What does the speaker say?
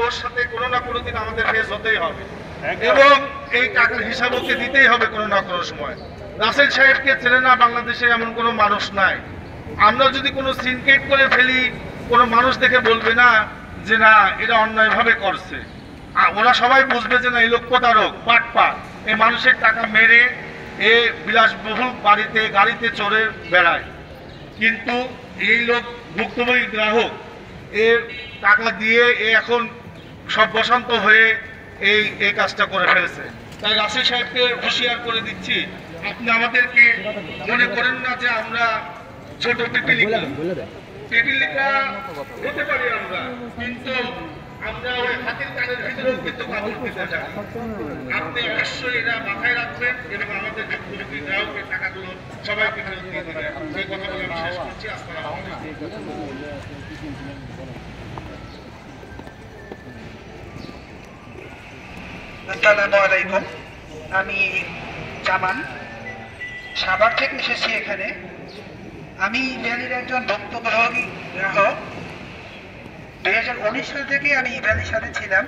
ওর সাথে কোনো না কোনো দিন আমাদের ফেস হতেই হবে এবং এই টাকার হিসাব ওকে দিতেই হবে কোনো না কোনো সময়। রাসেল সাহেবকে চেনে না বাংলাদেশে এমন কোনো মানুষ নাই। আমরা যদি কোনো সিনকেট করে ফেলি, কোনো মানুষ দেখে বলবে না যে না এটা অন্যায়ভাবে করছে। ওরা সবাই বুঝবে যে না এই লোক প্রতারক, বাটপার, এই মানুষের টাকা মেরে এ বিলাসবহুল বাড়িতে গাড়িতে চড়ে বেড়ায়। কিন্তু এই লোক ভুক্তভোগী গ্রাহক, এর টাকা দিয়ে এ এখন সব বসন্ত হয়ে এই কাজটা করে ফেলেছে। তাই রাসেল সাহেবকে হুঁশিয়ার করে দিচ্ছি, আপনি আমাদেরকে মনে করেন না যে আমরা ছোট পিপিলিকা হতে পারি আমরা, কিন্তু আমরা ওই হাতির কানের ভিতরেও কিন্তু কাপড় দিতে চাই। আপনি অবশ্যই এটা মাথায় রাখবেন এবং আমাদের ভুক্তভোগী গ্রাহকের টাকাগুলো সবাইকে ফেরত দিয়ে দেবেন। সেই কথা বলে আমি শেষ করছি। আসসালামু আলাইকুম। আমি জামান, সাভার থেকে এসেছি এখানে। আমি ইভ্যালির একজন ভুক্তভোগী গ্রাহক। 2019 সাল থেকে আমি ইভ্যালির সাথে ছিলাম।